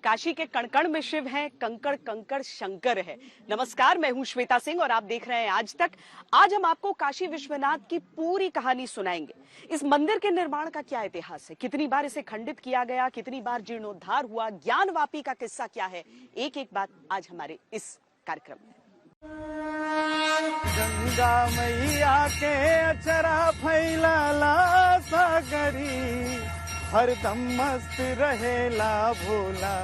काशी के कण-कण में शिव हैं, कंकड़ कंकड़ शंकर है। नमस्कार, मैं हूं श्वेता सिंह और आप देख रहे हैं आज तक। आज हम आपको काशी विश्वनाथ की पूरी कहानी सुनाएंगे। इस मंदिर के निर्माण का क्या इतिहास है, कितनी बार इसे खंडित किया गया, कितनी बार जीर्णोद्धार हुआ, ज्ञानवापी का किस्सा क्या है, एक एक बात आज हमारे इस कार्यक्रम में। गंगा मैया के अचरा फैलाला सागरी, हरदम मस्त रहेला भोला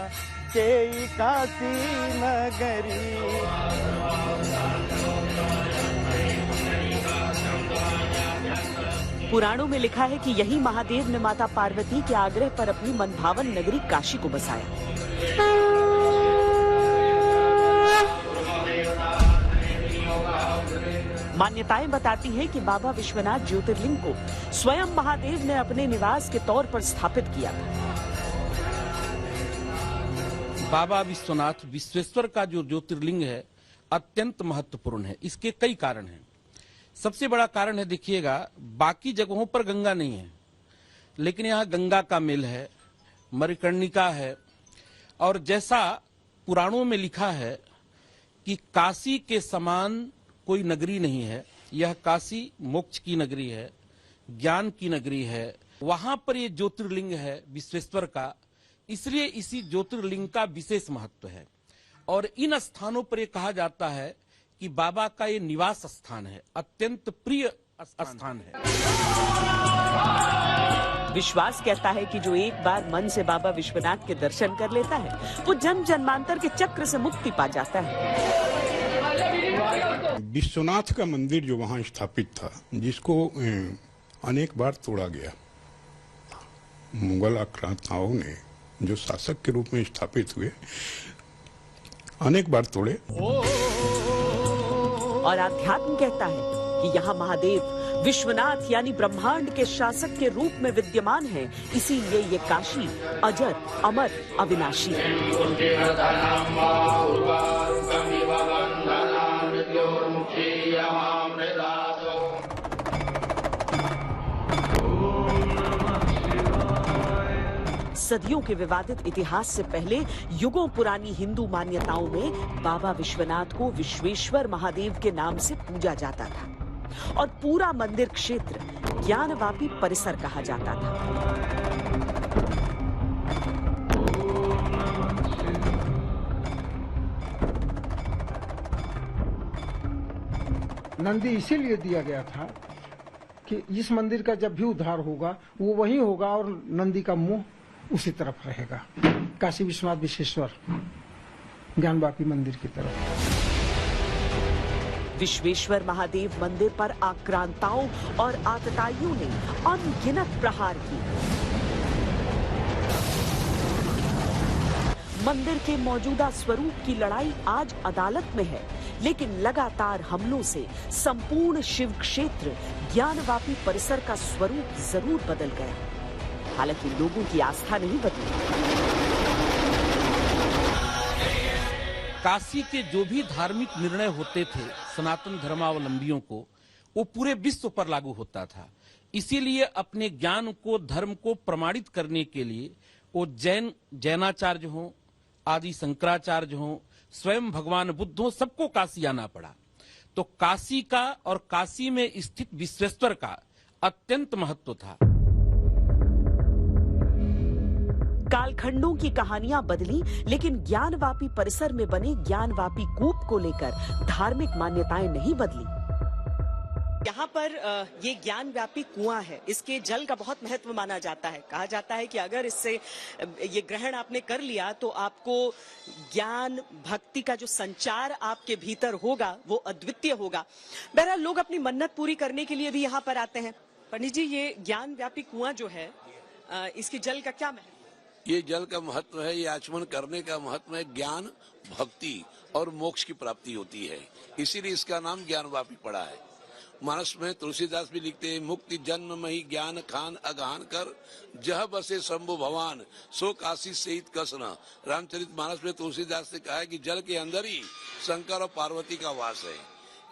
के काशी नगरी। पुराणों में लिखा है कि यही महादेव ने माता पार्वती के आग्रह पर अपनी मनभावन नगरी काशी को बसाया। मान्यताएं बताती हैं कि बाबा विश्वनाथ ज्योतिर्लिंग को स्वयं महादेव ने अपने निवास के तौर पर स्थापित किया था। बाबा विश्वनाथ विश्वेश्वर का जो ज्योतिर्लिंग है अत्यंत महत्वपूर्ण है। इसके कई कारण हैं। सबसे बड़ा कारण है, देखिएगा, बाकी जगहों पर गंगा नहीं है, लेकिन यहाँ गंगा का मेल है, मणिकर्णिका है। और जैसा पुराणों में लिखा है कि काशी के समान कोई नगरी नहीं है, यह काशी मोक्ष की नगरी है, ज्ञान की नगरी है। वहां पर ये ज्योतिर्लिंग है विश्वेश्वर का, इसलिए इसी ज्योतिर्लिंग का विशेष महत्व है। और इन स्थानों पर ये कहा जाता है कि बाबा का ये निवास स्थान है, अत्यंत प्रिय स्थान है। विश्वास कहता है कि जो एक बार मन से बाबा विश्वनाथ के दर्शन कर लेता है, वो जन्म जन्मांतर के चक्र से मुक्ति पा जाता है। विश्वनाथ का मंदिर जो वहां स्थापित था, जिसको अनेक बार तोड़ा गया, मुगल आक्रांताओं ने जो शासक के रूप में स्थापित हुए, अनेक बार तोड़े। और आध्यात्म कहता है कि यहाँ महादेव विश्वनाथ यानी ब्रह्मांड के शासक के रूप में विद्यमान है, इसीलिए ये काशी अजर अमर अविनाशी है। सदियों के विवादित इतिहास से पहले युगों पुरानी हिंदू मान्यताओं में बाबा विश्वनाथ को विश्वेश्वर महादेव के नाम से पूजा जाता था और पूरा मंदिर क्षेत्र ज्ञानवापी परिसर कहा जाता था। नंदी इसीलिए दिया गया था कि इस मंदिर का जब भी उद्धार होगा वो वही होगा और नंदी का मुंह उसी तरफ रहेगा, काशी विश्वनाथ विश्वेश्वर ज्ञानवापी मंदिर की तरफ। विश्वेश्वर महादेव मंदिर पर आक्रांताओं और आतताइयों ने अनगिनत प्रहार किए। मंदिर के मौजूदा स्वरूप की लड़ाई आज अदालत में है, लेकिन लगातार हमलों से संपूर्ण शिव क्षेत्र ज्ञानवापी परिसर का स्वरूप जरूर बदल गया। हालांकि लोगों की आस्था नहीं बदली। काशी के जो भी धार्मिक निर्णय होते थे सनातन धर्मावलंबियों को, वो पूरे विश्व पर लागू होता था। इसीलिए अपने ज्ञान को, धर्म को प्रमाणित करने के लिए वो जैनाचार्य हों, आदि शंकराचार्य हों, स्वयं भगवान बुद्ध हों, सबको काशी आना पड़ा। तो काशी का और काशी में स्थित विश्वेश्वर का अत्यंत महत्व था। कालखंडों की कहानियां बदली, लेकिन ज्ञानवापी परिसर में बने ज्ञानवापी कूप को लेकर धार्मिक मान्यताएं नहीं बदली। यहाँ पर ये ज्ञानव्यापी कुआं है, इसके जल का बहुत महत्व माना जाता है। कहा जाता है कि अगर इससे ये ग्रहण आपने कर लिया तो आपको ज्ञान भक्ति का जो संचार आपके भीतर होगा वो अद्वितीय होगा। बहरहाल लोग अपनी मन्नत पूरी करने के लिए भी यहाँ पर आते हैं। पंडित जी, ये ज्ञानव्यापी कुआं जो है, इसके जल का क्या महत्व? ये जल का महत्व है, ये आचमन करने का महत्व है। ज्ञान, भक्ति और मोक्ष की प्राप्ति होती है, इसीलिए इसका नाम ज्ञानवापी पड़ा है। मानस में तुलसीदास भी लिखते हैं, मुक्ति जन्म मही ज्ञान खान अगान कर, जह बसे शंभु भगवान सो काशी सहित कसना। रामचरित मानस में तुलसीदास ने कहा है कि जल के अंदर ही शंकर और पार्वती का वास है।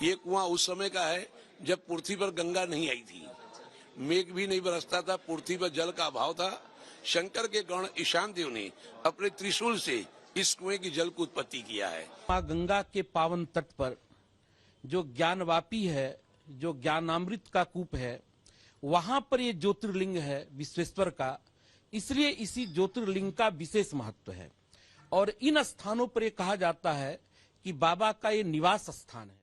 ये कुआं उस समय का है जब पृथ्वी पर गंगा नहीं आई थी, मेघ भी नहीं बरसता था, पृथ्वी पर जल का अभाव था। शंकर के गण ईशान देव ने अपने त्रिशूल से इस कुएं की जल को उत्पत्ति किया है। माँ गंगा के पावन तट पर जो ज्ञानवापी है, जो ज्ञानामृत का कूप है, वहां पर ये ज्योतिर्लिंग है विश्वेश्वर का, इसलिए इसी ज्योतिर्लिंग का विशेष महत्व है। और इन स्थानों पर ये कहा जाता है कि बाबा का ये निवास स्थान है।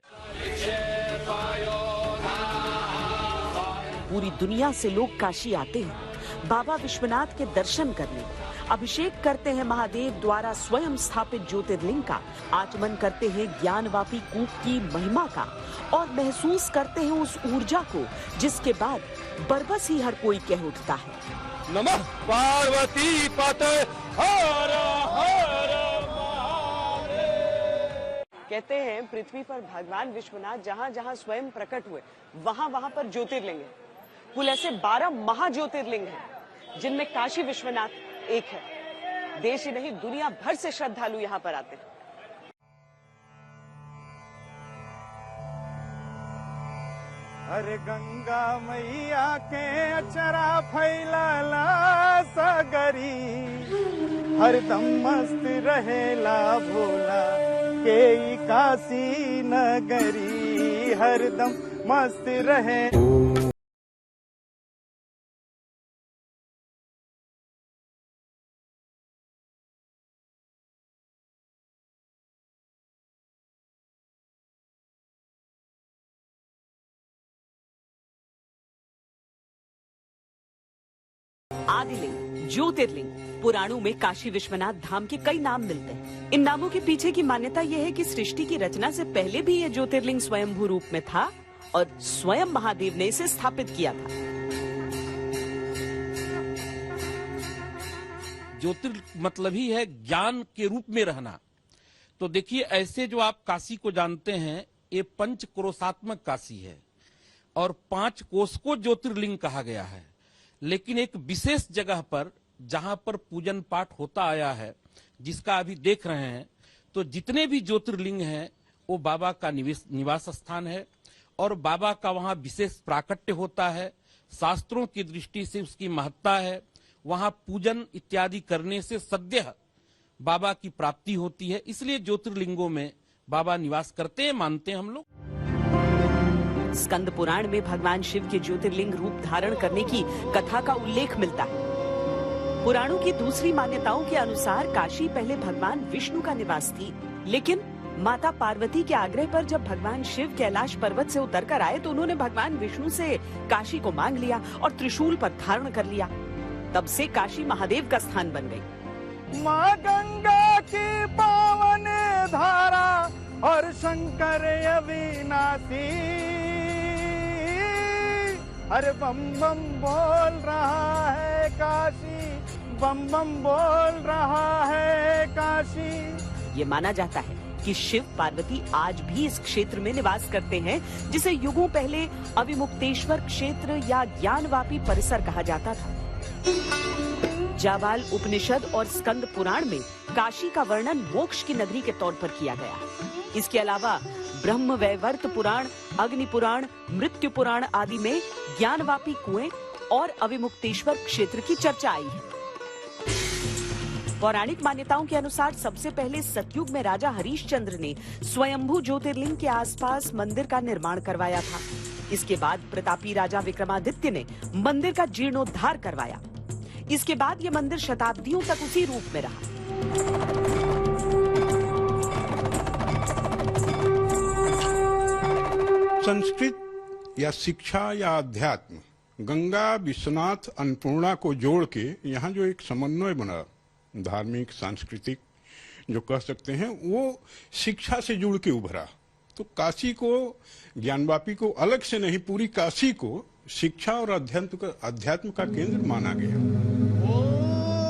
पूरी दुनिया से लोग काशी आते हैं बाबा विश्वनाथ के दर्शन करने, अभिषेक करते हैं महादेव द्वारा स्वयं स्थापित ज्योतिर्लिंग का, आचमन करते हैं ज्ञानवापी कूप की महिमा का और महसूस करते हैं उस ऊर्जा को जिसके बाद बरबस ही हर कोई कह उठता है, नमः पार्वती पते हर हर। कहते हैं पृथ्वी पर भगवान विश्वनाथ जहाँ जहाँ स्वयं प्रकट हुए वहाँ वहाँ पर ज्योतिर्लिंग है। कुल ऐसे 12 महाज्योतिर्लिंग हैं जिनमें काशी विश्वनाथ एक है। देश ही नहीं दुनिया भर से श्रद्धालु यहाँ पर आते हैं। अरे गंगा मैया के अचरा फैलाला सगरी, हरदम मस्त रहेला भोला के ई काशी नगरी, हरदम मस्त रहे। आदिलिंग, ज्योतिर्लिंग, पुराणों में काशी विश्वनाथ धाम के कई नाम मिलते हैं। इन नामों के पीछे की मान्यता यह है कि सृष्टि की रचना से पहले भी यह ज्योतिर्लिंग स्वयंभू रूप में था और स्वयं महादेव ने इसे स्थापित किया था। ज्योतिर् मतलब ही है ज्ञान के रूप में रहना। तो देखिए, ऐसे जो आप काशी को जानते हैं, ये पंच कोशात्मक काशी है और 5 कोष को ज्योतिर्लिंग कहा गया है। लेकिन एक विशेष जगह पर जहां पर पूजन पाठ होता आया है, जिसका अभी देख रहे हैं, तो जितने भी ज्योतिर्लिंग हैं वो बाबा का निवास स्थान है और बाबा का वहां विशेष प्राकट्य होता है। शास्त्रों की दृष्टि से उसकी महत्ता है। वहां पूजन इत्यादि करने से सद्यः बाबा की प्राप्ति होती है। इसलिए ज्योतिर्लिंगों में बाबा निवास करते हैं, मानते हैं हम लोग। स्कंद पुराण में भगवान शिव के ज्योतिर्लिंग रूप धारण करने की कथा का उल्लेख मिलता है। पुराणों की दूसरी मान्यताओं के अनुसार काशी पहले भगवान विष्णु का निवास थी, लेकिन माता पार्वती के आग्रह पर जब भगवान शिव कैलाश पर्वत से उतरकर आए तो उन्होंने भगवान विष्णु से काशी को मांग लिया और त्रिशूल पर धारण कर लिया। तब से काशी महादेव का स्थान बन गई। माँ गंगा की पावन धारा और शंकर अविनाशी, अरे बम बम बोल रहा है काशी, बम बम बोल रहा है काशी। ये माना जाता है कि शिव पार्वती आज भी इस क्षेत्र में निवास करते हैं, जिसे युगों पहले अविमुक्तेश्वर क्षेत्र या ज्ञानवापी परिसर कहा जाता था। जाबाल उपनिषद और स्कंद पुराण में काशी का वर्णन मोक्ष की नगरी के तौर पर किया गया। इसके अलावा ब्रह्म वैवर्त पुराण, अग्नि पुराण, मृत्यु पुराण आदि में ज्ञानवापी कुएं और अविमुक्तेश्वर क्षेत्र की चर्चा आई है। पौराणिक मान्यताओं के अनुसार सबसे पहले सतयुग में राजा हरिश्चंद्र ने स्वयंभू ज्योतिर्लिंग के आसपास मंदिर का निर्माण करवाया था। इसके बाद प्रतापी राजा विक्रमादित्य ने मंदिर का जीर्णोद्धार करवाया। इसके बाद यह मंदिर शताब्दियों तक उसी रूप में रहा। संस्कृत या शिक्षा या अध्यात्म, गंगा, विश्वनाथ, अन्नपूर्णा को जोड़ के यहाँ जो एक समन्वय बना, धार्मिक, सांस्कृतिक जो कह सकते हैं, वो शिक्षा से जुड़ के उभरा। तो काशी को, ज्ञानवापी को अलग से नहीं, पूरी काशी को शिक्षा और अध्यात्म का केंद्र माना गया।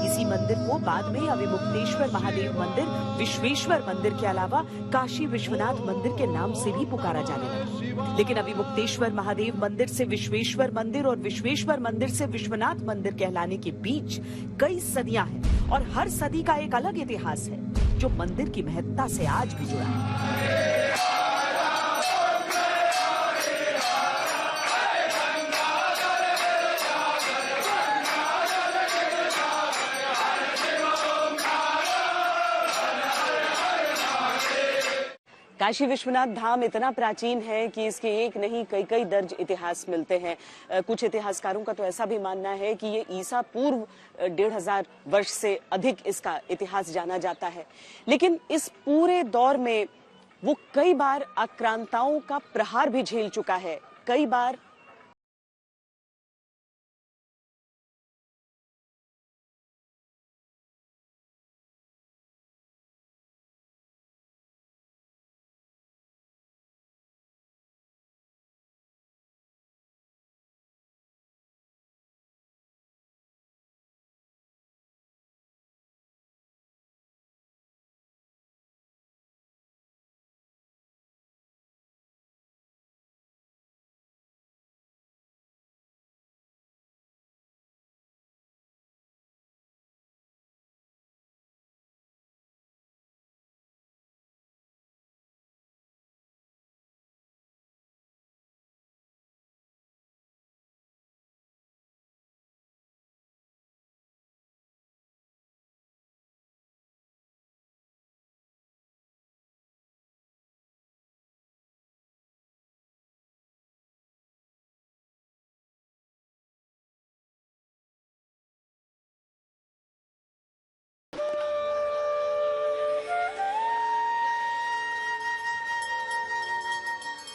इसी मंदिर को बाद में अविमुक्तेश्वर महादेव मंदिर, विश्वेश्वर मंदिर के अलावा काशी विश्वनाथ मंदिर के नाम से भी पुकारा जाने लगा। लेकिन अविमुक्तेश्वर महादेव मंदिर से विश्वेश्वर मंदिर और विश्वेश्वर मंदिर से विश्वनाथ मंदिर कहलाने के बीच कई सदियां हैं और हर सदी का एक अलग इतिहास है जो मंदिर की महत्ता से आज भी जुड़ा है। काशी विश्वनाथ धाम इतना प्राचीन है कि इसके एक नहीं कई कई दर्ज इतिहास मिलते हैं। कुछ इतिहासकारों का तो ऐसा भी मानना है कि ये ईसा पूर्व 1500 वर्ष से अधिक इसका इतिहास जाना जाता है। लेकिन इस पूरे दौर में वो कई बार आक्रांताओं का प्रहार भी झेल चुका है। कई बार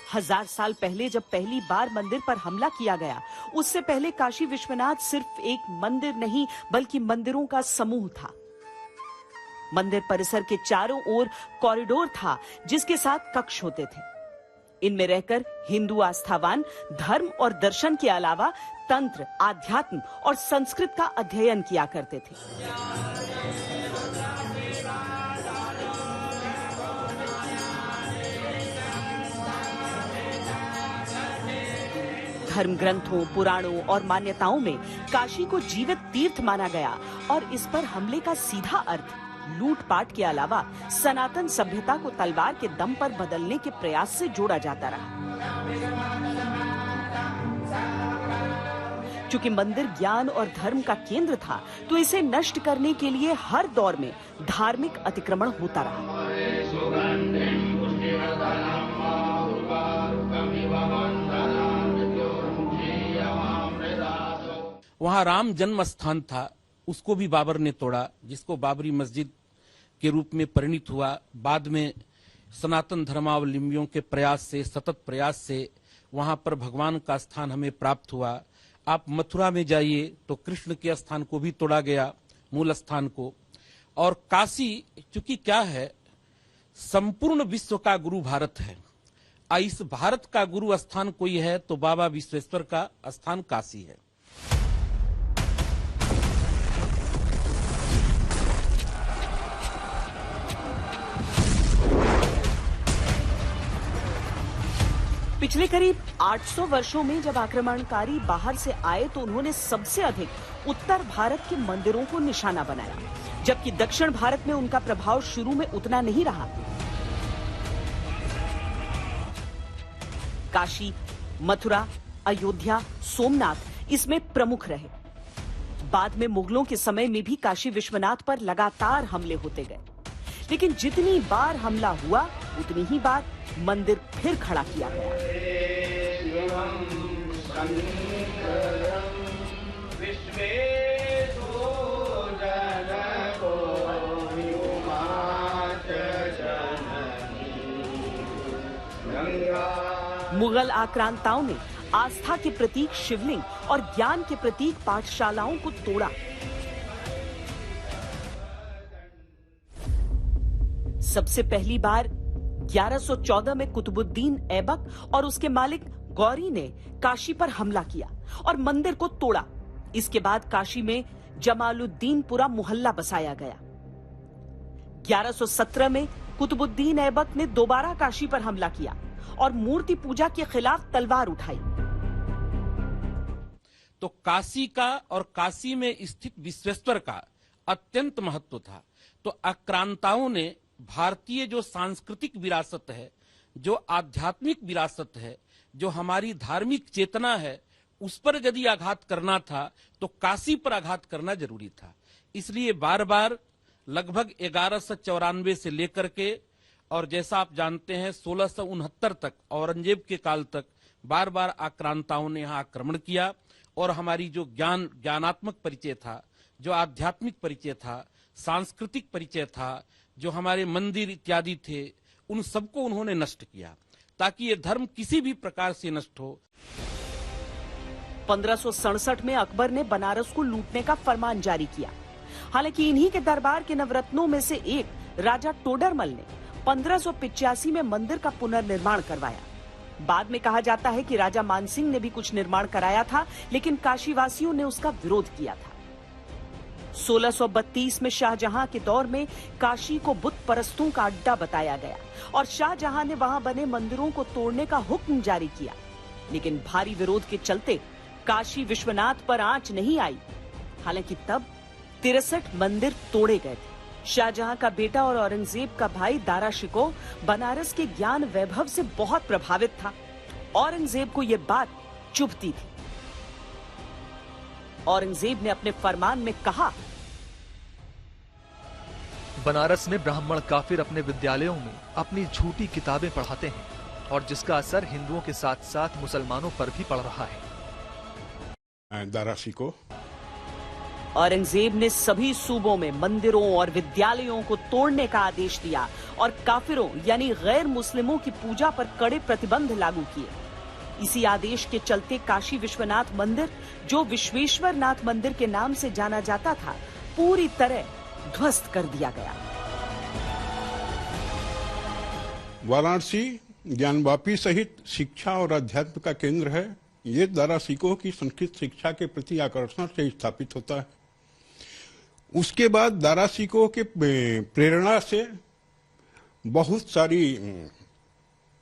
हजार साल पहले जब पहली बार मंदिर पर हमला किया गया, उससे पहले काशी विश्वनाथ सिर्फ एक मंदिर नहीं बल्कि मंदिरों का समूह था। मंदिर परिसर के चारों ओर कॉरिडोर था जिसके साथ कक्ष होते थे। इनमें रहकर हिंदू आस्थावान धर्म और दर्शन के अलावा तंत्र, आध्यात्म और संस्कृत का अध्ययन किया करते थे। धर्म ग्रंथों, पुराणों और मान्यताओं में काशी को जीवित तीर्थ माना गया और इस पर हमले का सीधा अर्थ लूटपाट के अलावा सनातन सभ्यता को तलवार के दम पर बदलने के प्रयास से जोड़ा जाता रहा। चूंकि मंदिर ज्ञान और धर्म का केंद्र था, तो इसे नष्ट करने के लिए हर दौर में धार्मिक अतिक्रमण होता रहा। वहां राम जन्म स्थान था, उसको भी बाबर ने तोड़ा, जिसको बाबरी मस्जिद के रूप में परिणित हुआ। बाद में सनातन धर्मावलंबियों के प्रयास से, सतत प्रयास से वहां पर भगवान का स्थान हमें प्राप्त हुआ। आप मथुरा में जाइए तो कृष्ण के स्थान को भी तोड़ा गया, मूल स्थान को। और काशी चूंकि क्या है, संपूर्ण विश्व का गुरु भारत है। इस भारत का गुरु स्थान कोई है तो बाबा विश्वेश्वर का स्थान काशी है। पिछले करीब 800 वर्षों में जब आक्रमणकारी बाहर से आए तो उन्होंने सबसे अधिक उत्तर भारत के मंदिरों को निशाना बनाया, जबकि दक्षिण भारत में उनका प्रभाव शुरू में उतना नहीं रहा। काशी, मथुरा, अयोध्या, सोमनाथ इसमें प्रमुख रहे। बाद में मुगलों के समय में भी काशी विश्वनाथ पर लगातार हमले होते गए, लेकिन जितनी बार हमला हुआ उतनी ही बार मंदिर फिर खड़ा किया गया। मुगल आक्रांताओं ने आस्था के प्रतीक शिवलिंग और ज्ञान के प्रतीक पाठशालाओं को तोड़ा। सबसे पहली बार 1114 में कुतुबुद्दीन ऐबक और उसके मालिक गौरी ने काशी पर हमला किया और मंदिर को तोड़ा। इसके बाद काशी में जमालुद्दीनपुरा मोहल्ला बसाया गया। 1117 में कुतुबुद्दीन ऐबक ने दोबारा काशी पर हमला किया और मूर्ति पूजा के खिलाफ तलवार उठाई। तो काशी का और काशी में स्थित विश्वेश्वर का अत्यंत महत्व था। तो आक्रांताओं ने भारतीय जो सांस्कृतिक विरासत है, जो आध्यात्मिक विरासत है, जो हमारी धार्मिक चेतना है, उस पर यदि आघात करना था तो काशी पर आघात करना जरूरी था। इसलिए बार बार लगभग 1194 से लेकर के और जैसा आप जानते हैं 1669 तक औरंगजेब के काल तक बार बार आक्रांताओं ने यहाँ आक्रमण किया और हमारी जो ज्ञानात्मक परिचय था, जो आध्यात्मिक परिचय था, सांस्कृतिक परिचय था, जो हमारे मंदिर इत्यादि थे, उन सबको उन्होंने नष्ट किया ताकि ये धर्म किसी भी प्रकार से नष्ट हो। 1567 में अकबर ने बनारस को लूटने का फरमान जारी किया। हालांकि इन्हीं के दरबार के नवरत्नों में से एक राजा टोडरमल ने 1585 में मंदिर का पुनर्निर्माण करवाया। बाद में कहा जाता है कि राजा मानसिंह ने भी कुछ निर्माण कराया था, लेकिन काशीवासियों ने उसका विरोध किया था। 1632 में शाहजहां के दौर में काशी को बुत परस्तों का अड्डा बताया गया और शाहजहां ने वहां बने मंदिरों को तोड़ने का हुक्म जारी किया, लेकिन भारी विरोध के चलते काशी विश्वनाथ पर आंच नहीं आई। हालांकि तब 63 मंदिर तोड़े गए थे। शाहजहां का बेटा और औरंगजेब का भाई दारा शिकोह बनारस के ज्ञान वैभव से बहुत प्रभावित था। औरंगजेब को यह बात चुभती थी। औरंगजेब ने अपने फरमान में कहा, बनारस में ब्राह्मण काफिर अपने विद्यालयों में अपनी झूठी किताबें पढ़ाते हैं और जिसका असर हिंदुओं के साथ साथ मुसलमानों पर भी पड़ रहा है। दारा शिकोह औरंगजेब ने सभी सूबों में मंदिरों और विद्यालयों को तोड़ने का आदेश दिया और काफिरों यानी गैर मुस्लिमों की पूजा पर कड़े प्रतिबंध लागू किए। इसी आदेश के चलते काशी विश्वनाथ मंदिर, जो विश्वेश्वर नाथ मंदिर के नाम से जाना जाता था, पूरी तरह ध्वस्त कर दिया गया। वाराणसी ज्ञानवापी सहित शिक्षा और अध्यात्म का केंद्र है। ये दारा शिकोह की संस्कृत शिक्षा के प्रति आकर्षण से स्थापित होता है। उसके बाद दारा शिकोह के प्रेरणा से बहुत सारी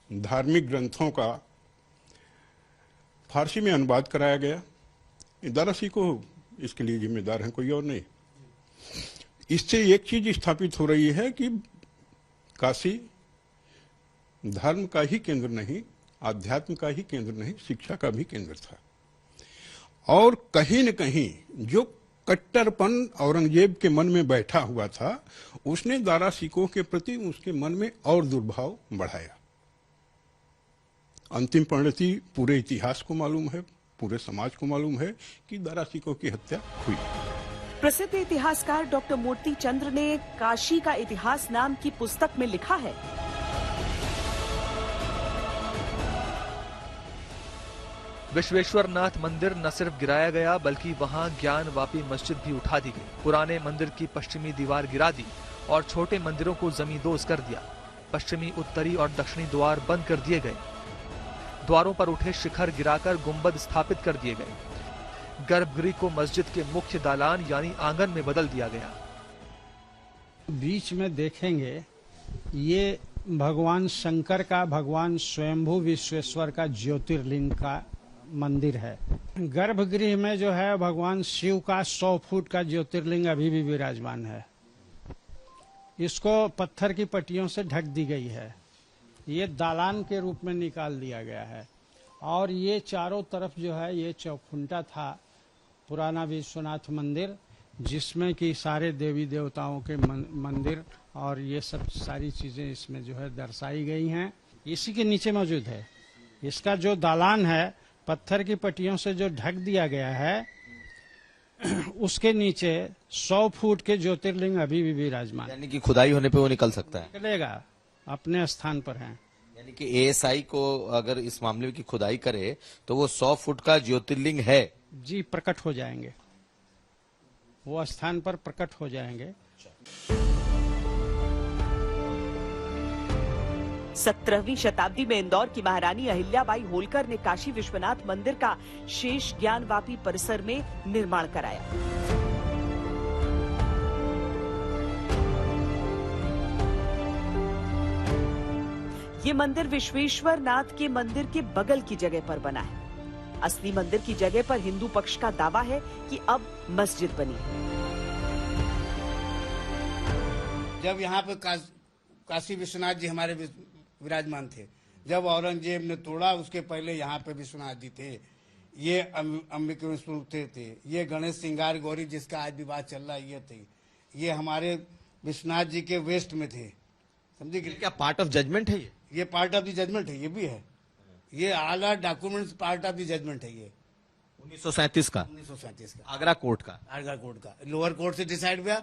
धार्मिक ग्रंथों का फारसी में अनुवाद कराया गया। दारा शिकोह इसके लिए जिम्मेदार हैं, कोई और नहीं। इससे एक चीज स्थापित हो रही है कि काशी धर्म का ही केंद्र नहीं, आध्यात्म का ही केंद्र नहीं, शिक्षा का भी केंद्र था। और कहीं न कहीं जो कट्टरपन औरंगजेब के मन में बैठा हुआ था, उसने दारा शिकोह के प्रति उसके मन में और दुर्भाव बढ़ाया। अंतिम परिणति पूरे इतिहास को मालूम है, पूरे समाज को मालूम है कि दारा शिकोह की हत्या हुई। प्रसिद्ध इतिहासकार डॉक्टर मूर्ति चंद्र ने काशी का इतिहास नाम की पुस्तक में लिखा है, विश्वेश्वर नाथ मंदिर न सिर्फ गिराया गया बल्कि वहां ज्ञानवापी मस्जिद भी उठा दी गई। पुराने मंदिर की पश्चिमी दीवार गिरा दी और छोटे मंदिरों को जमींदोज कर दिया। पश्चिमी, उत्तरी और दक्षिणी द्वार बंद कर दिए गए। द्वारों पर उठे शिखर गिराकर गुंबद स्थापित कर दिए गए। गर्भगृह को मस्जिद के मुख्य दालान यानी आंगन में बदल दिया गया। बीच में देखेंगे ये भगवान शंकर का, भगवान स्वयंभू विश्वेश्वर का ज्योतिर्लिंग का मंदिर है। गर्भगृह में जो है भगवान शिव का 100 फुट का ज्योतिर्लिंग अभी भी विराजमान है। इसको पत्थर की पट्टियों से ढक दी गई है। ये दालान के रूप में निकाल दिया गया है और ये चारों तरफ जो है ये चौखुंटा था पुराना विश्वनाथ मंदिर, जिसमें कि सारे देवी देवताओं के मंदिर और ये सब सारी चीजें इसमें जो है दर्शाई गई हैं। इसी के नीचे मौजूद है। इसका जो दालान है पत्थर की पट्टियों से जो ढक दिया गया है, उसके नीचे 100 फुट के ज्योतिर्लिंग अभी भी विराजमान। यानी कि खुदाई होने पे वो निकल सकता है, निकलेगा, अपने स्थान पर है। यानी कि एएसआई को अगर इस मामले की खुदाई करे तो वो 100 फुट का ज्योतिर्लिंग है जी, प्रकट हो जाएंगे, वो स्थान पर प्रकट हो जाएंगे। 17वीं शताब्दी में इंदौर की महारानी अहिल्याबाई होलकर ने काशी विश्वनाथ मंदिर का शेष ज्ञानवापी परिसर में निर्माण कराया। ये मंदिर विश्वेश्वर नाथ के मंदिर के बगल की जगह पर बना है। असली मंदिर की जगह पर हिंदू पक्ष का दावा है कि अब मस्जिद बनी है। जब यहाँ पे काशी विश्वनाथ जी हमारे विराजमान थे, जब औरंगजेब ने तोड़ा उसके पहले यहाँ पे विश्वनाथ जी थे। ये अंबिका स्वरूप थे। ये गणेश श्रृंगार गौरी जिसका आज विवाद चल रहा है ये थे। ये हमारे विश्वनाथ जी के वेस्ट में थे। समझे कि क्या पार्ट ऑफ जजमेंट है ये पार्ट ऑफ द जजमेंट है, ये भी है, ये आला documents part of the judgement है। ये 1937 का 1937 का आगरा कोर्ट का। आगरा कोर्ट का लोअर कोर्ट से डिसाइड हुआ,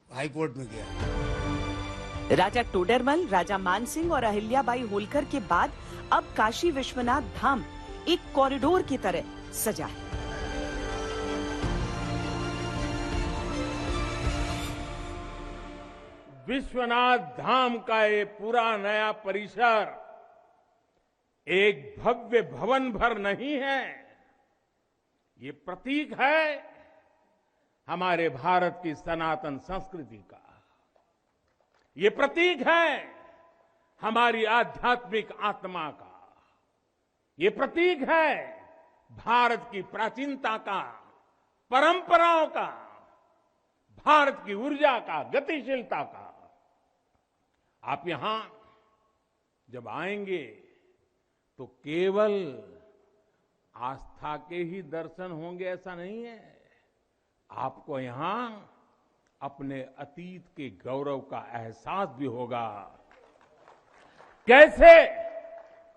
हाई कोर्ट में गया। राजा टोडरमल, राजा मानसिंह और अहिल्याबाई होलकर के बाद अब काशी विश्वनाथ धाम एक कॉरिडोर की तरह सजा है। विश्वनाथ धाम का ये पूरा नया परिसर एक भव्य भवन भर नहीं है, ये प्रतीक है हमारे भारत की सनातन संस्कृति का। ये प्रतीक है हमारी आध्यात्मिक आत्मा का। ये प्रतीक है भारत की प्राचीनता का, परंपराओं का, भारत की ऊर्जा का, गतिशीलता का। आप यहां जब आएंगे तो केवल आस्था के ही दर्शन होंगे ऐसा नहीं है, आपको यहां अपने अतीत के गौरव का एहसास भी होगा। कैसे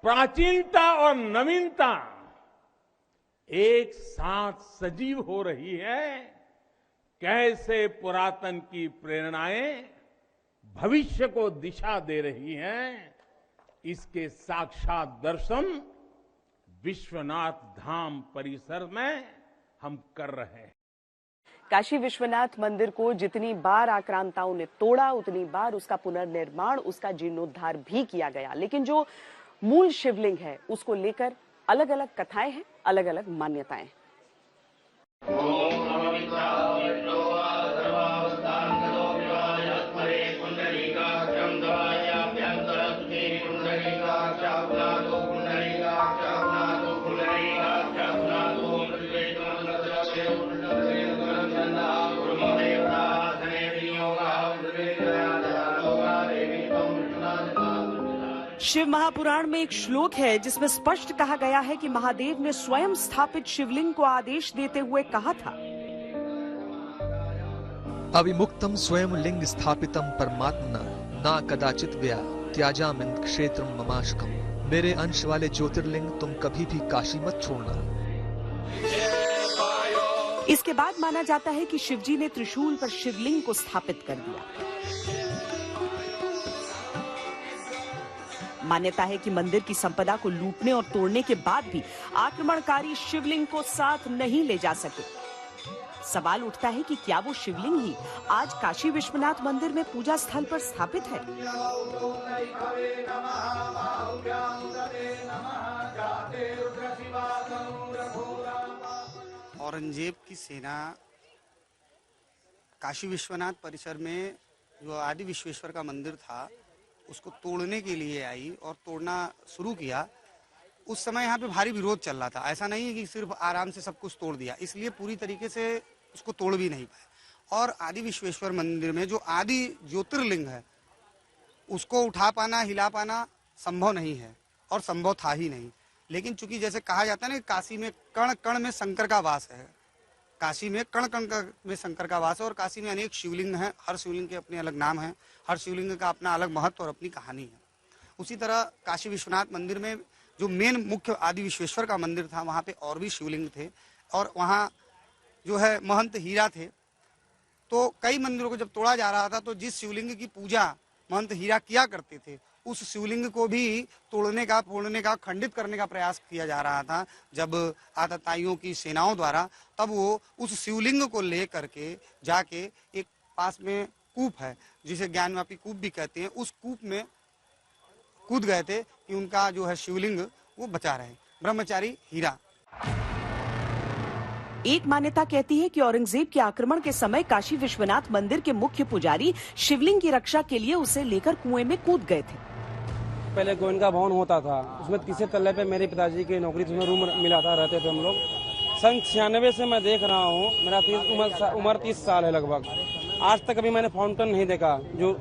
प्राचीनता और नवीनता एक साथ सजीव हो रही है, कैसे पुरातन की प्रेरणाएं भविष्य को दिशा दे रही हैं, इसके साक्षात दर्शन विश्वनाथ धाम परिसर में हम कर रहे हैं। काशी विश्वनाथ मंदिर को जितनी बार आक्रांताओं ने तोड़ा, उतनी बार उसका पुनर्निर्माण, उसका जीर्णोद्धार भी किया गया, लेकिन जो मूल शिवलिंग है उसको लेकर अलग अलग कथाएं हैं, अलग अलग मान्यताएं। शिव महापुराण में एक श्लोक है जिसमें स्पष्ट कहा गया है कि महादेव ने स्वयं स्थापित शिवलिंग को आदेश देते हुए कहा था, अविमुक्तम स्वयं लिंग स्थापितम परमात्मना ना कदाचित व्यया त्याजामिन क्षेत्रम ममाशकम। मेरे अंश वाले ज्योतिर्लिंग तुम कभी भी काशी मत छोड़ना। इसके बाद माना जाता है कि शिवजी ने त्रिशूल पर शिवलिंग को स्थापित कर दिया। मान्यता है कि मंदिर की संपदा को लूटने और तोड़ने के बाद भी आक्रमणकारी शिवलिंग को साथ नहीं ले जा सके। सवाल उठता है कि क्या वो शिवलिंग ही आज काशी विश्वनाथ मंदिर में पूजा स्थल पर स्थापित है? औरंगजेब की सेना काशी विश्वनाथ परिसर में जो आदि विश्वेश्वर का मंदिर था उसको तोड़ने के लिए आई और तोड़ना शुरू किया। उस समय यहाँ पे भारी विरोध चल रहा था, ऐसा नहीं है कि सिर्फ आराम से सब कुछ तोड़ दिया, इसलिए पूरी तरीके से उसको तोड़ भी नहीं पाए। और आदि विश्वेश्वर मंदिर में जो आदि ज्योतिर्लिंग है उसको उठा पाना, हिला पाना संभव नहीं है और संभव था ही नहीं। लेकिन चूंकि जैसे कहा जाता है ना, काशी में कण कण में शंकर का वास है, काशी में कण कण में शंकर का वास है और काशी में अनेक शिवलिंग हैं, हर शिवलिंग के अपने अलग नाम हैं, हर शिवलिंग का अपना अलग महत्व और अपनी कहानी है। उसी तरह काशी विश्वनाथ मंदिर में जो मेन मुख्य आदि विश्वेश्वर का मंदिर था वहाँ पे और भी शिवलिंग थे और वहाँ जो है महंत हीरा थे। तो कई मंदिरों को जब तोड़ा जा रहा था तो जिस शिवलिंग की पूजा महंत हीरा किया करते थे उस शिवलिंग को भी तोड़ने का, फोड़ने का, खंडित करने का प्रयास किया जा रहा था जब आतताइयों की सेनाओं द्वारा। तब वो उस शिवलिंग को ले करके जाके एक पास में कूप है जिसे ज्ञानवापी कूप भी कहते हैं, उस कूप में कूद गए थे कि उनका जो है शिवलिंग वो बचा रहे। ब्रह्मचारी हीरा। एक मान्यता कहती है कि औरंगजेब के आक्रमण के समय काशी विश्वनाथ मंदिर के मुख्य पुजारी शिवलिंग की रक्षा के लिए उसे लेकर कुएं में कूद गए थे। पहले गोविंद का भवन होता था, उसमें तीसरे तल्ले पे मेरे पिताजी की नौकरी, उसमें रूम मिला था, रहते थे हम लोग। सन 96 से मैं देख रहा हूँ, मेरा उम्र 30 साल है लगभग। आज तक अभी मैंने फाउंटेन नहीं देखा जो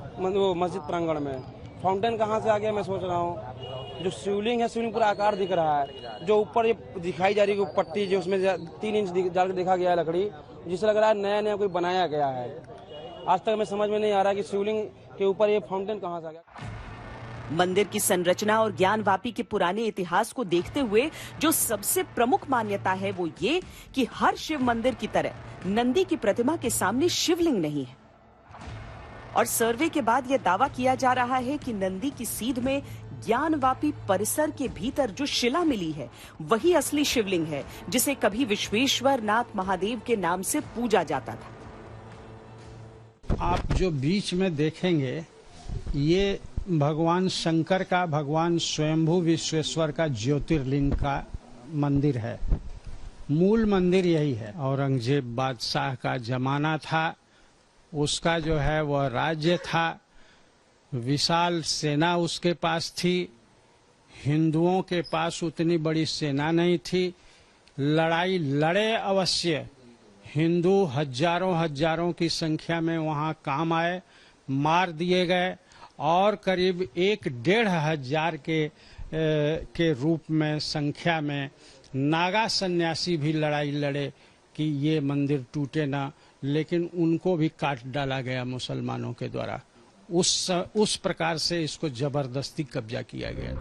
मस्जिद प्रांगण में। फाउंटेन कहाँ से आ गया मैं सोच रहा हूँ। जो शिवलिंग है, शिवलिंग पूरा आकार दिख रहा है। जो ऊपर ये दिखाई जा रही है पट्टी, जो उसमें 3 इंच डाल देखा गया है लकड़ी, जिससे लग रहा है नया नया कोई बनाया गया है। आज तक मैं समझ में नहीं आ रहा कि शिवलिंग के ऊपर ये फाउंटेन कहाँ से आ गया। मंदिर की संरचना और ज्ञानवापी के पुराने इतिहास को देखते हुए जो सबसे प्रमुख मान्यता है वो ये कि हर शिव मंदिर की तरह नंदी की प्रतिमा के सामने शिवलिंग नहीं है। और सर्वे के बाद यह दावा किया जा रहा है कि नंदी की सीध में ज्ञानवापी परिसर के भीतर जो शिला मिली है वही असली शिवलिंग है, जिसे कभी विश्वेश्वर नाथ महादेव के नाम से पूजा जाता था। आप जो बीच में देखेंगे ये भगवान शंकर का, भगवान स्वयंभू विश्वेश्वर का ज्योतिर्लिंग का मंदिर है। मूल मंदिर यही है। औरंगजेब बादशाह का जमाना था, उसका जो है वह राज्य था, विशाल सेना उसके पास थी। हिंदुओं के पास उतनी बड़ी सेना नहीं थी। लड़ाई लड़े अवश्य, हिंदू हजारों की संख्या में वहां काम आए, मार दिए गए और करीब 1-1.5 हजार के रूप में संख्या में नागा सन्यासी भी लड़ाई लड़े कि ये मंदिर टूटे ना, लेकिन उनको भी काट डाला गया मुसलमानों के द्वारा। उस प्रकार से इसको जबरदस्ती कब्जा किया गया।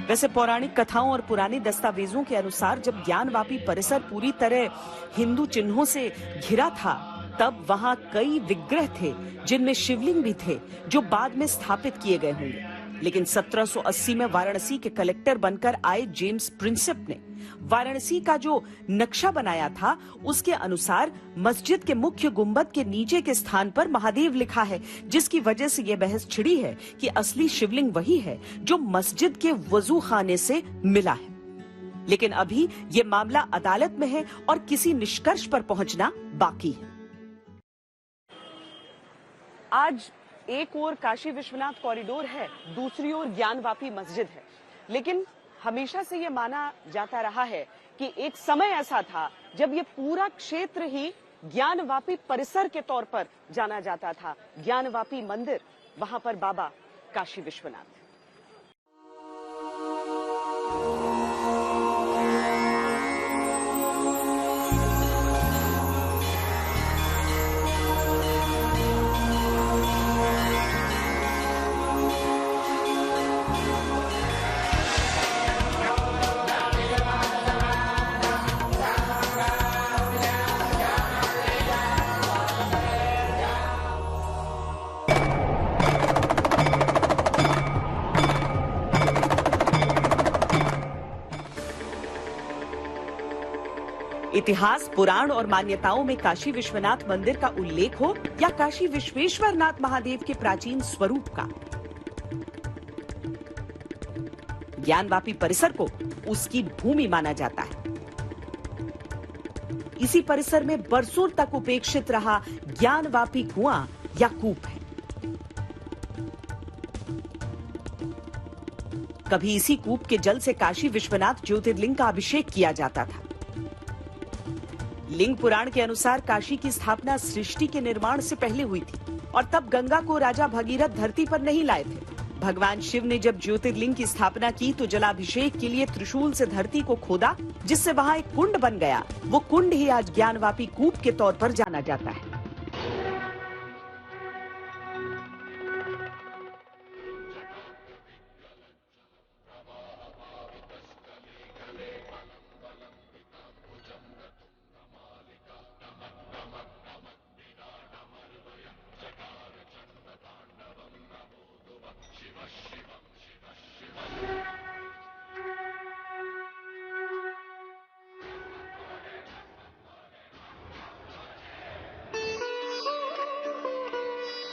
वैसे पौराणिक कथाओं और पुराने दस्तावेजों के अनुसार जब ज्ञानवापी परिसर पूरी तरह हिंदू चिन्हों से घिरा था तब वहां कई विग्रह थे जिनमें शिवलिंग भी थे जो बाद में स्थापित किए गए होंगे। लेकिन 1780 में वाराणसी के कलेक्टर बनकर आए जेम्स प्रिंसेप ने वाराणसी का जो नक्शा बनाया था उसके अनुसार मस्जिद के मुख्य गुंबद के नीचे के स्थान पर महादेव लिखा है, जिसकी वजह से यह बहस छिड़ी है कि असली शिवलिंग वही है जो मस्जिद के वजू खाने से मिला है। लेकिन अभी ये मामला अदालत में है और किसी निष्कर्ष पर पहुंचना बाकी है। आज एक ओर काशी विश्वनाथ कॉरिडोर है, दूसरी ओर ज्ञानवापी मस्जिद है, लेकिन हमेशा से ये माना जाता रहा है कि एक समय ऐसा था जब ये पूरा क्षेत्र ही ज्ञानवापी परिसर के तौर पर जाना जाता था। ज्ञानवापी मंदिर, वहां पर बाबा काशी विश्वनाथ। इतिहास, पुराण और मान्यताओं में काशी विश्वनाथ मंदिर का उल्लेख हो या काशी विश्वेश्वर नाथ महादेव के प्राचीन स्वरूप का, ज्ञानवापी परिसर को उसकी भूमि माना जाता है। इसी परिसर में बरसों तक उपेक्षित रहा ज्ञानवापी कुआं या कूप है। कभी इसी कूप के जल से काशी विश्वनाथ ज्योतिर्लिंग का अभिषेक किया जाता था। लिंग पुराण के अनुसार काशी की स्थापना सृष्टि के निर्माण से पहले हुई थी और तब गंगा को राजा भगीरथ धरती पर नहीं लाए थे। भगवान शिव ने जब ज्योतिर्लिंग की स्थापना की तो जलाभिषेक के लिए त्रिशूल से धरती को खोदा, जिससे वहां एक कुंड बन गया। वो कुंड ही आज ज्ञानवापी कूप के तौर पर जाना जाता है।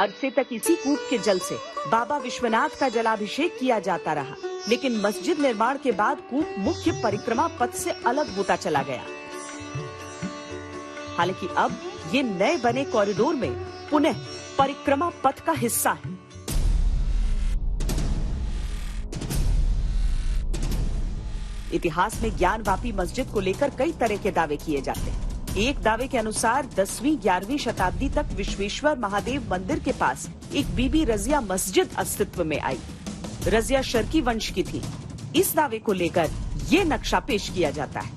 अरसे तक इसी कूप के जल से बाबा विश्वनाथ का जलाभिषेक किया जाता रहा, लेकिन मस्जिद निर्माण के बाद कूप मुख्य परिक्रमा पथ से अलग होता चला गया। हालांकि अब ये नए बने कॉरिडोर में पुनः परिक्रमा पथ का हिस्सा है। इतिहास में ज्ञानवापी मस्जिद को लेकर कई तरह के दावे किए जाते हैं। एक दावे के अनुसार 10वीं-11वीं शताब्दी तक विश्वेश्वर महादेव मंदिर के पास एक बीबी रजिया मस्जिद अस्तित्व में आई। रजिया शर्की वंश की थी। इस दावे को लेकर ये नक्शा पेश किया जाता है।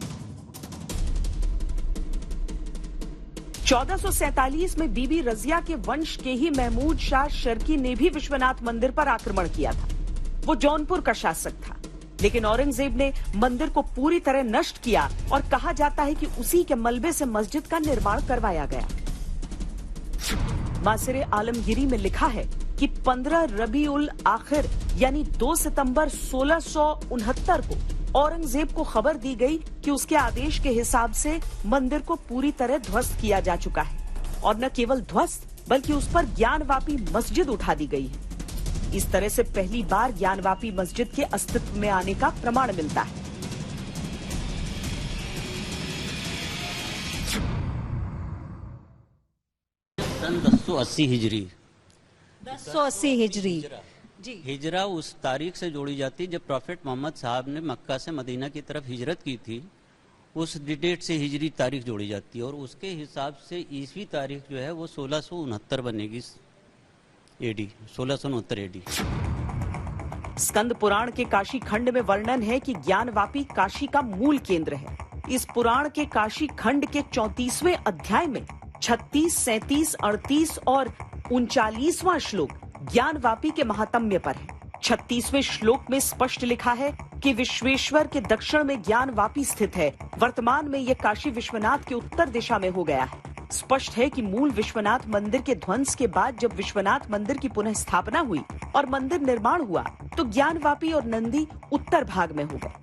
1447 में बीबी रजिया के वंश के ही महमूद शाह शर्की ने भी विश्वनाथ मंदिर पर आक्रमण किया था। वो जौनपुर का शासक था, लेकिन औरंगजेब ने मंदिर को पूरी तरह नष्ट किया और कहा जाता है कि उसी के मलबे से मस्जिद का निर्माण करवाया गया। मासिरे आलमगिरी में लिखा है कि 15 रबीउल आखिर यानी 2 सितंबर 1669 को औरंगजेब को खबर दी गई कि उसके आदेश के हिसाब से मंदिर को पूरी तरह ध्वस्त किया जा चुका है, और न केवल ध्वस्त बल्कि उस पर ज्ञानवापी मस्जिद उठा दी गई है। इस तरह से पहली बार ज्ञानवापी मस्जिद के अस्तित्व में आने का प्रमाण मिलता है। सन 1080 हिजरी 1080 हिजरी जी हिजरा उस तारीख से जोड़ी जाती है जब प्रॉफेट मोहम्मद साहब ने मक्का से मदीना की तरफ हिजरत की थी। उस डेट से हिजरी तारीख जोड़ी जाती है और उसके हिसाब से ईसवी तारीख जो है वो 1669 बनेगी। AD 1669 AD. स्कंद पुराण के काशी खंड में वर्णन है कि ज्ञानवापी काशी का मूल केंद्र है। इस पुराण के काशी खंड के 34वें अध्याय में 36, 37, 38 और 39वां श्लोक ज्ञानवापी के महात्म्य पर है। 36वें श्लोक में स्पष्ट लिखा है कि विश्वेश्वर के दक्षिण में ज्ञानवापी स्थित है। वर्तमान में यह काशी विश्वनाथ के उत्तर दिशा में हो गया है। स्पष्ट है कि मूल विश्वनाथ मंदिर के ध्वंस के बाद जब विश्वनाथ मंदिर की पुनः स्थापना हुई और मंदिर निर्माण हुआ तो ज्ञानवापी और नंदी उत्तर भाग में हो गए।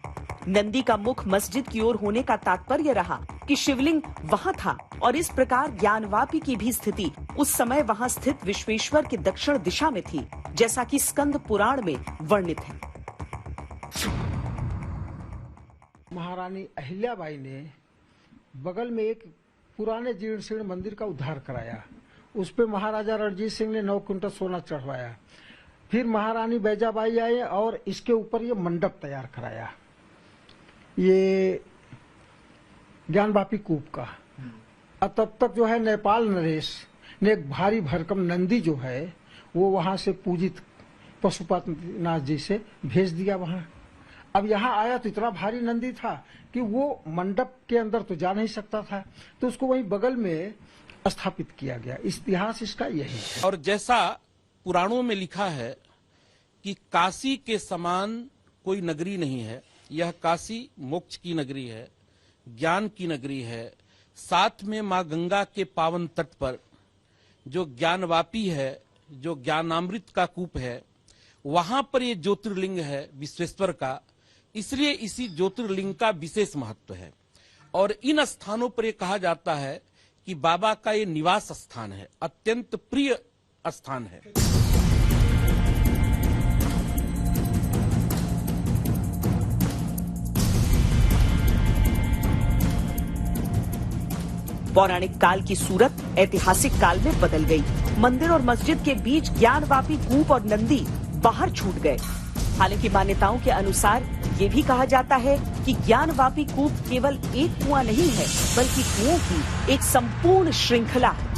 नंदी का मुख मस्जिद की ओर होने का तात्पर्य रहा कि शिवलिंग वहां था और इस प्रकार ज्ञानवापी की भी स्थिति उस समय वहां स्थित विश्वेश्वर के दक्षिण दिशा में थी, जैसा कि स्कंद पुराण में वर्णित है। महारानी अहिल्याबाई ने बगल में एक पुराने जीर्ण शीर्ण मंदिर का उद्धार कराया। उस पे महाराजा रणजीत सिंह ने 9 कुंटल सोना चढ़वाया। फिर महारानी बैजाबाई आए और इसके ऊपर ये मंडप तैयार कराया, ये ज्ञानवापी कूप का। और तब तक जो है नेपाल नरेश ने एक भारी भरकम नंदी जो है वो वहां से पूजित पशुपतिनाथ जी से भेज दिया वहां। अब यहाँ आया तो इतना भारी नंदी था कि वो मंडप के अंदर तो जा नहीं सकता था, तो उसको वहीं बगल में स्थापित किया गया। इतिहास इसका यही है। और जैसा पुराणों में लिखा है कि काशी के समान कोई नगरी नहीं है, यह काशी मोक्ष की नगरी है, ज्ञान की नगरी है। साथ में माँ गंगा के पावन तट पर जो ज्ञानवापी है, जो ज्ञानामृत का कूप है, वहां पर ये ज्योतिर्लिंग है विश्वेश्वर का, इसलिए इसी ज्योतिर्लिंग का विशेष महत्व है। और इन स्थानों पर ये कहा जाता है कि बाबा का ये निवास स्थान है, अत्यंत प्रिय स्थान है। पौराणिक काल की सूरत ऐतिहासिक काल में बदल गई। मंदिर और मस्जिद के बीच ज्ञानवापी कूप और नंदी बाहर छूट गए। हालांकि मान्यताओं के अनुसार ये भी कहा जाता है कि ज्ञानवापी कूप केवल एक कुआं नहीं है, बल्कि कुओं की एक संपूर्ण श्रृंखला है।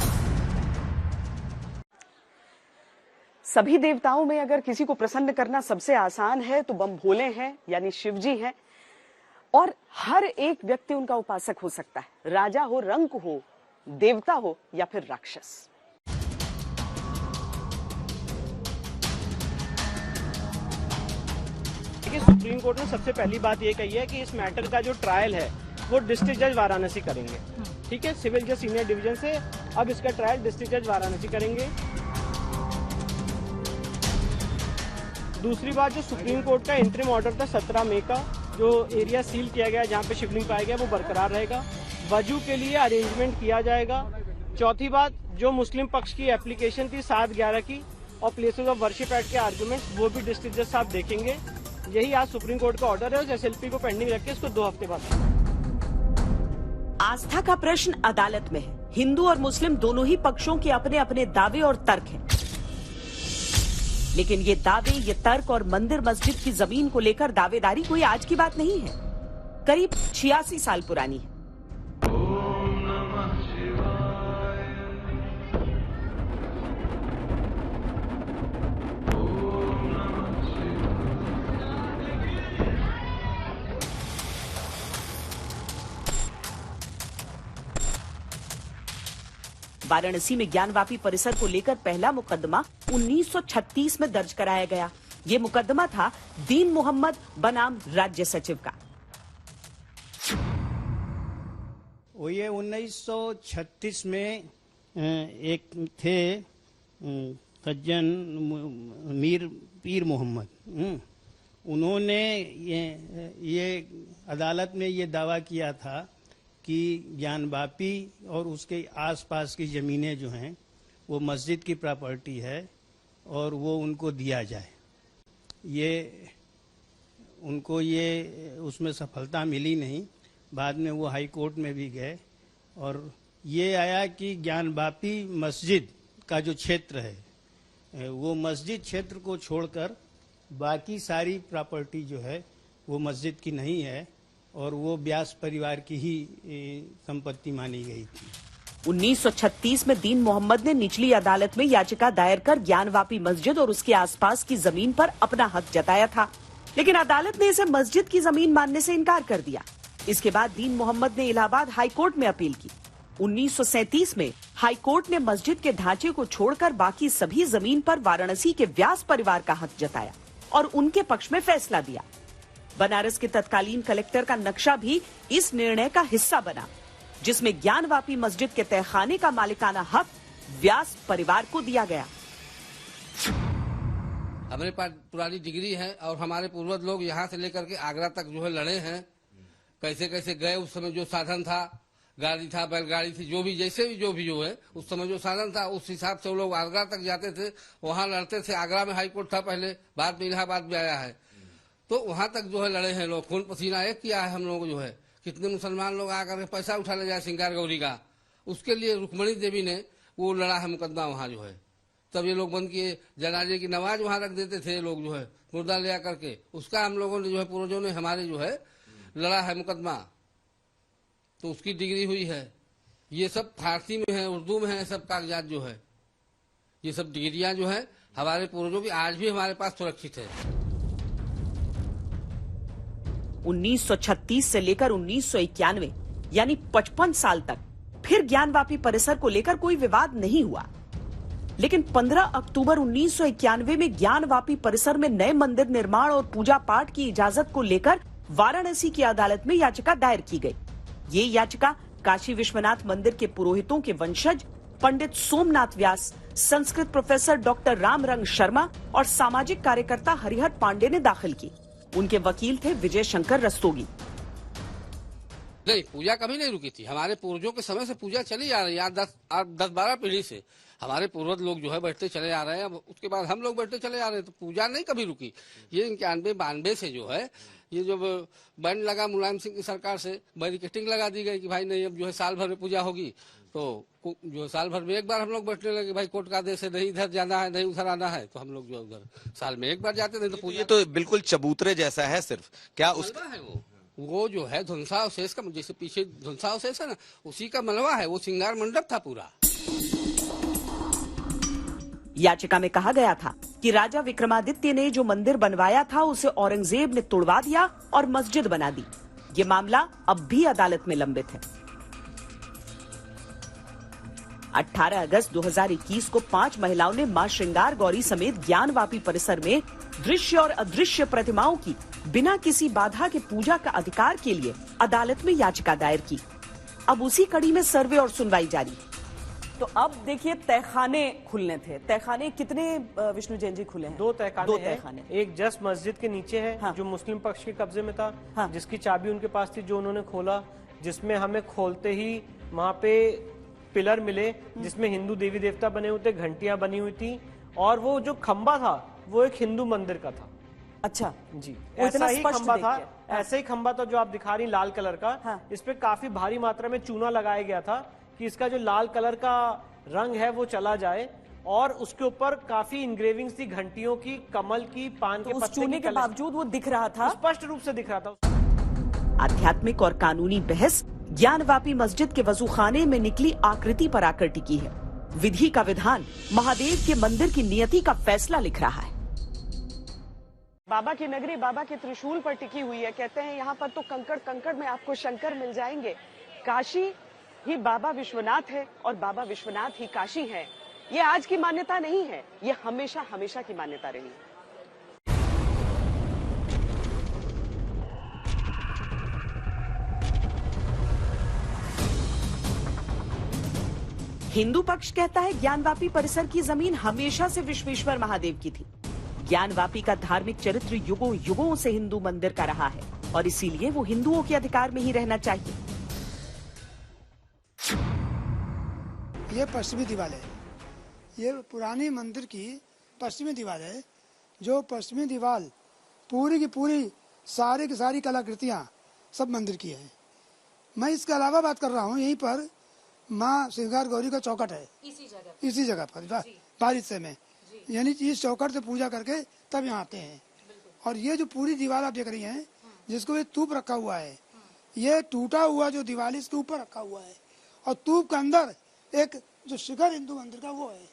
सभी देवताओं में अगर किसी को प्रसन्न करना सबसे आसान है तो बम भोले हैं, यानी शिव जी हैं। और हर एक व्यक्ति उनका उपासक हो सकता है, राजा हो, रंक हो, देवता हो या फिर राक्षस। देखिए, सुप्रीम कोर्ट ने सबसे पहली बात ये कही है कि इस मैटर का जो ट्रायल है वो डिस्ट्रिक्ट जज वाराणसी करेंगे। ठीक है, सिविल जज सीनियर डिवीजन से अब इसका ट्रायल डिस्ट्रिक्ट जज वाराणसी करेंगे। दूसरी बात, जो सुप्रीम कोर्ट का इंटरिम ऑर्डर था 17 मई का, जो एरिया सील किया गया जहाँ पे शिवलिंग पाया गया वो बरकरार रहेगा। वजू के लिए अरेंजमेंट किया जाएगा। चौथी बात, जो मुस्लिम पक्ष की एप्लीकेशन थी 7/11 की और प्लेसेस ऑफ वर्शिप एक्ट के आर्गुमेंट्स, वो भी डिस्ट्रिक्ट जज साहब देखेंगे। यही आज सुप्रीम कोर्ट का ऑर्डर है और एसएलपी को पेंडिंग रख के इसको 2 हफ्ते बाद। आस्था का प्रश्न अदालत में है। हिंदू और मुस्लिम दोनों ही पक्षों के अपने अपने दावे और तर्क हैं। लेकिन ये दावे, ये तर्क और मंदिर मस्जिद की जमीन को लेकर दावेदारी कोई आज की बात नहीं है, करीब 86 साल पुरानी है। वाराणसी में ज्ञानवापी परिसर को लेकर पहला मुकदमा 1936 में दर्ज कराया गया। ये मुकदमा था दीन मोहम्मद बनाम राज्य सचिव का। वो ये 1936 में एक थे सज्जन मीर पीर मोहम्मद, उन्होंने ये अदालत में ये दावा किया था कि ज्ञानवापी और उसके आसपास की ज़मीनें जो हैं वो मस्जिद की प्रॉपर्टी है और वो उनको दिया जाए। ये उनको ये उसमें सफलता मिली नहीं। बाद में वो हाई कोर्ट में भी गए और ये आया कि ज्ञानवापी मस्जिद का जो क्षेत्र है वो मस्जिद क्षेत्र को छोड़कर बाकी सारी प्रॉपर्टी जो है वो मस्जिद की नहीं है और वो व्यास परिवार की ही संपत्ति मानी गई थी। 1936 में दीन मोहम्मद ने निचली अदालत में याचिका दायर कर ज्ञानवापी मस्जिद और उसके आसपास की जमीन पर अपना हक जताया था, लेकिन अदालत ने इसे मस्जिद की जमीन मानने से इनकार कर दिया। इसके बाद दीन मोहम्मद ने इलाहाबाद हाई कोर्ट में अपील की। 1937 में हाई कोर्ट ने मस्जिद के ढांचे को छोड़कर बाकी सभी जमीन पर वाराणसी के व्यास परिवार का हक जताया और उनके पक्ष में फैसला दिया। बनारस के तत्कालीन कलेक्टर का नक्शा भी इस निर्णय का हिस्सा बना, जिसमें ज्ञानवापी मस्जिद के तहखाने का मालिकाना हक व्यास परिवार को दिया गया। हमारे पास पुरानी डिग्री है और हमारे पूर्वज लोग यहाँ से लेकर के आगरा तक जो है लड़े हैं। कैसे कैसे गए, उस समय जो साधन था, गाड़ी था, बैलगाड़ी थी, जो भी जैसे भी जो है उस समय जो साधन था उस हिसाब से वो लोग आगरा तक जाते थे, वहाँ लड़ते थे। आगरा में हाई कोर्ट था पहले, बाद में इलाहाबाद में आया है, तो वहाँ तक जो है लड़े हैं लोग। खून पसीना एक किया है हम लोग जो है। कितने मुसलमान लोग आकर के पैसा उठा ले जाए सिंगार गौरी का, उसके लिए रुक्मणी देवी ने वो लड़ा है मुकदमा वहाँ जो है। तब ये लोग बंद किए। जनाजे की नमाज वहाँ रख देते थे लोग जो है, मुर्दा ले आकर के, उसका हम लोगों ने जो है पूर्वजों ने हमारे जो है लड़ा है मुकदमा, तो उसकी डिग्री हुई है। ये सब फारसी में है, उर्दू में है, सब कागजात जो है, ये सब डिग्रियां जो है हमारे पूर्वजों की आज भी हमारे पास सुरक्षित है। 1936 से लेकर 1991 यानी 55 साल तक फिर ज्ञानवापी परिसर को लेकर कोई विवाद नहीं हुआ, लेकिन 15 अक्टूबर 1991 में ज्ञानवापी परिसर में नए मंदिर निर्माण और पूजा पाठ की इजाजत को लेकर वाराणसी की अदालत में याचिका दायर की गई। ये याचिका काशी विश्वनाथ मंदिर के पुरोहितों के वंशज पंडित सोमनाथ व्यास, संस्कृत प्रोफेसर डॉक्टर रामरंग शर्मा और सामाजिक कार्यकर्ता हरिहर पांडे ने दाखिल की। उनके वकील थे विजय शंकर रस्तोगी। नहीं, पूजा कभी नहीं रुकी थी। हमारे पूर्वजों के समय से पूजा चली आ रही है, 10-12 पीढ़ी से हमारे पूर्वज लोग जो है बैठते चले आ रहे हैं। अब उसके बाद हम लोग बैठते चले आ रहे हैं, तो पूजा नहीं कभी रुकी। ये 91-92 से जो है ये जो बैंड लगा मुलायम सिंह की सरकार से, बैरिकेटिंग लगा दी गई कि भाई नहीं अब जो है साल भर में पूजा होगी, तो जो साल भर में एक बार हम लोग बैठने लगे। भाई कोर्ट का आदेश है, नहीं इधर जाना है, नहीं उधर आना है, तो हम लोग जो उधर साल में एक बार जाते थे। तो पूजा तो बिल्कुल चबूतरे जैसा है, सिर्फ क्या उसका है वो जो है ध्वंसावशेष का, जैसे पीछे ध्वंसावशेष है ना, उसी का मलबा है। वो श्रृंगार मंडप था पूरा। याचिका में कहा गया था कि राजा विक्रमादित्य ने जो मंदिर बनवाया था उसे औरंगजेब ने तोड़वा दिया और मस्जिद बना दी। ये मामला अब भी अदालत में लंबित है। 18 अगस्त 2021 को 5 महिलाओं ने मां श्रृंगार गौरी समेत ज्ञानवापी परिसर में दृश्य और अदृश्य प्रतिमाओं की बिना किसी बाधा के पूजा का अधिकार के लिए अदालत में याचिका दायर की। अब उसी कड़ी में सर्वे और सुनवाई जारी। तो अब देखिए, तहखाने खुलने थे। तहखाने कितने विष्णु जैन जी खुले हैं? 2 तहखाने हैं। एक जस्ट मस्जिद के नीचे है, हाँ। जो मुस्लिम पक्ष के कब्जे में था, हाँ। जिसकी चाबी उनके पास थी, जो उन्होंने खोला, जिसमें हमें खोलते ही वहाँ पे पिलर मिले जिसमें हिंदू देवी देवता बने हुए थे, घंटियां बनी हुई थी, और वो जो खंबा था वो एक हिंदू मंदिर का था। अच्छा जी, ऐसा ही खंबा था, ऐसे ही खंबा था जो आप दिखा रही लाल कलर का। हाँ। इस पे काफी भारी मात्रा में चूना लगाया गया था कि इसका जो लाल कलर का रंग है वो चला जाए, और उसके ऊपर काफी इंग्रेविंग्स थी, घंटियों की, कमल की, पान के पत्ते की। चूने के बावजूद वो दिख रहा था, स्पष्ट रूप से दिख रहा था। आध्यात्मिक और कानूनी बहस ज्ञानवापी मस्जिद के वजूखाने में निकली आकृति पर आकर टिकी है। विधि का विधान महादेव के मंदिर की नियति का फैसला लिख रहा है। बाबा की नगरी बाबा के त्रिशूल पर टिकी हुई है। कहते हैं यहाँ पर तो कंकड़ कंकड़ में आपको शंकर मिल जाएंगे। काशी ही बाबा विश्वनाथ है और बाबा विश्वनाथ ही काशी है। ये आज की मान्यता नहीं है, ये हमेशा हमेशा की मान्यता रही है। हिंदू पक्ष कहता है ज्ञानवापी परिसर की जमीन हमेशा से विश्वेश्वर महादेव की थी। ज्ञानवापी का धार्मिक चरित्र युगों युगों से हिंदू मंदिर का रहा है और इसीलिए वो हिंदुओं के अधिकार में ही रहना चाहिए। ये पश्चिमी दीवार है, ये पुरानी मंदिर की पश्चिमी दीवार है। जो पश्चिमी दीवार पूरी की पूरी सारी की सारी कलाकृतियां सब मंदिर की है। मैं इसके अलावा बात कर रहा हूँ, यहीं पर माँ श्रृंगार गौरी का चौकट है, इसी जगह पर बारिश में, यानी इस चौकट से पूजा करके तब यहाँ आते हैं। और ये जो पूरी दीवार आप देख रही हैं, जिसको ये तूप रखा हुआ है, ये टूटा हुआ जो दीवार इसके ऊपर रखा हुआ है और तूप के अंदर एक जो शिखर हिंदू मंदिर का वो है,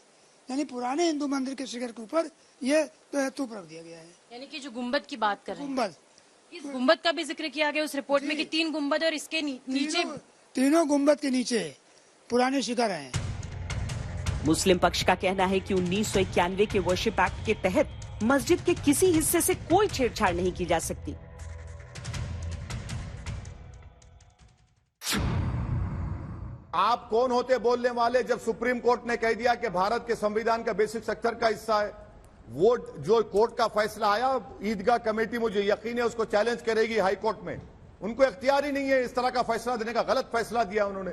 यानी पुराने हिंदू मंदिर के शिखर के ऊपर ये तूप रख दिया गया है। यानी कि जो गुम्बद की बात कर रहे हैं, गुम्बद, इस गुम्बद का भी जिक्र किया गया उस रिपोर्ट में कि 3 गुम्बद और इसके नीचे तीनों गुम्बद के नीचे पुराने शिखर हैं। मुस्लिम पक्ष का कहना है कि 1991 के वर्शिप एक्ट के तहत मस्जिद के किसी हिस्से से कोई छेड़छाड़ नहीं की जा सकती। आप कौन होते बोलने वाले, जब सुप्रीम कोर्ट ने कह दिया कि भारत के संविधान का बेसिक स्ट्रक्चर का हिस्सा है। वो जो कोर्ट का फैसला आया, ईदगाह कमेटी मुझे यकीन है उसको चैलेंज करेगी हाई कोर्ट में। उनको इख्तियार ही नहीं है इस तरह का फैसला देने का, गलत फैसला दिया उन्होंने।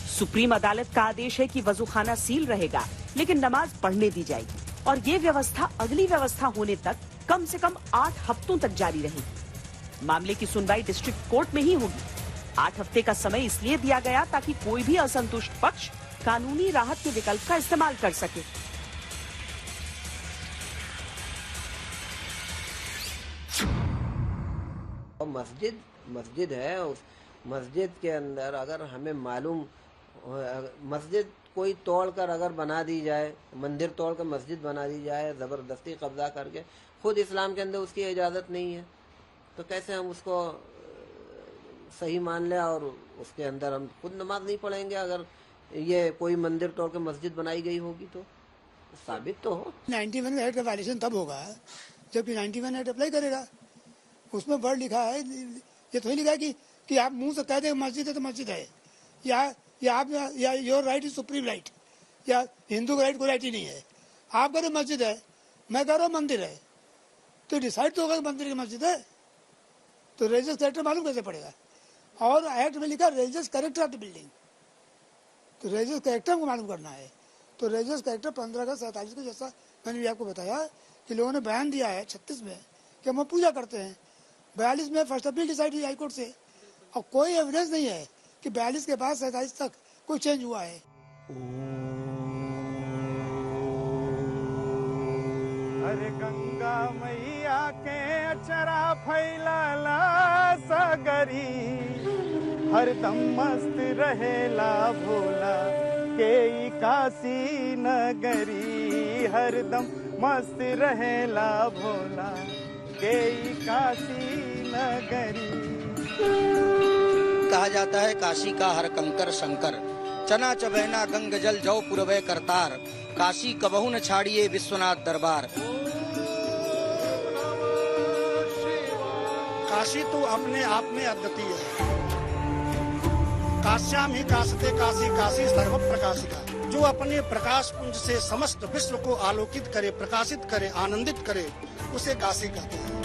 सुप्रीम अदालत का आदेश है कि वजूखाना सील रहेगा लेकिन नमाज पढ़ने दी जाएगी और ये व्यवस्था अगली व्यवस्था होने तक कम से कम 8 हफ्तों तक जारी रहेगी। मामले की सुनवाई डिस्ट्रिक्ट कोर्ट में ही होगी। 8 हफ्ते का समय इसलिए दिया गया ताकि कोई भी असंतुष्ट पक्ष कानूनी राहत के विकल्प का इस्तेमाल कर सके। मस्जिद है, उस मस्जिद के अंदर अगर हमें मालूम, मस्जिद कोई तोड़कर अगर बना दी जाए, मंदिर तोड़कर मस्जिद बना दी जाए जबरदस्ती कब्जा करके, खुद इस्लाम के अंदर उसकी इजाजत नहीं है, तो कैसे हम उसको सही मान लें और उसके अंदर हम खुद नमाज नहीं पढ़ेंगे। अगर ये कोई मंदिर तोड़ के मस्जिद बनाई गई होगी तो साबित तो हो। 91 एक्ट का वायलेशन तब होगा जबकि 91 एक्ट अप्लाई करेगा। उसमें वर्ड लिखा है, ये तो नहीं लिखा है कि आप मुंह से कह दें मस्जिद है तो मस्जिद है, या आप या your right is supreme right, या हिंदू का राइट कोई राइट ही नहीं है। आप कह रहे मस्जिद है, मैं कह रहा हूँ मंदिर है, तो डिसाइड तो होगा मंदिर की मस्जिद है, तो रिलीजियस कैरेक्टर मालूम कैसे पड़ेगा। और एक्ट में लिखा religious character of the building, तो रिलीजियस कैरेक्टर को मालूम करना है। तो रिलीजियस कैरेक्टर 15 अगस्त 47 को, जैसा मैंने भी आपको बताया कि लोगों ने बयान दिया है 36 में कि हम पूजा करते हैं। 42 में फर्स्ट अपील डिसाइड हुई हाईकोर्ट से, और कोई एविडेंस नहीं है कि 42 के बाद 47 तक कोई चेंज हुआ है। अरे गंगा मैया के अचरा फैलाला सगरी, हरदम मस्त रहेला भोला के काशी नगरी, हरदम मस्त रहेला भोला के काशी नगरी। कहा जाता है काशी का हर कंकर शंकर, चना चबैना गंग जल जौ पुरवै करतार, काशी कबहू न छाड़िए विश्वनाथ दरबार। काशी तो अपने आप में अद्वितीय है। काश्याम ही काशते काशी, काशी सर्व प्रकाशिका, जो अपने प्रकाश पुंज से समस्त विश्व को आलोकित करे, प्रकाशित करे, आनंदित करे, उसे काशी कहते हैं।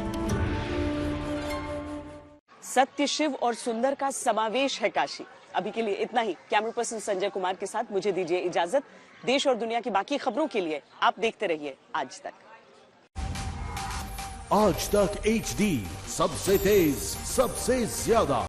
सत्य, शिव और सुंदर का समावेश है काशी। अभी के लिए इतना ही। कैमरा पर्सन संजय कुमार के साथ मुझे दीजिए इजाजत। देश और दुनिया की बाकी खबरों के लिए आप देखते रहिए आज तक। आज तक HD, सबसे तेज, सबसे ज्यादा।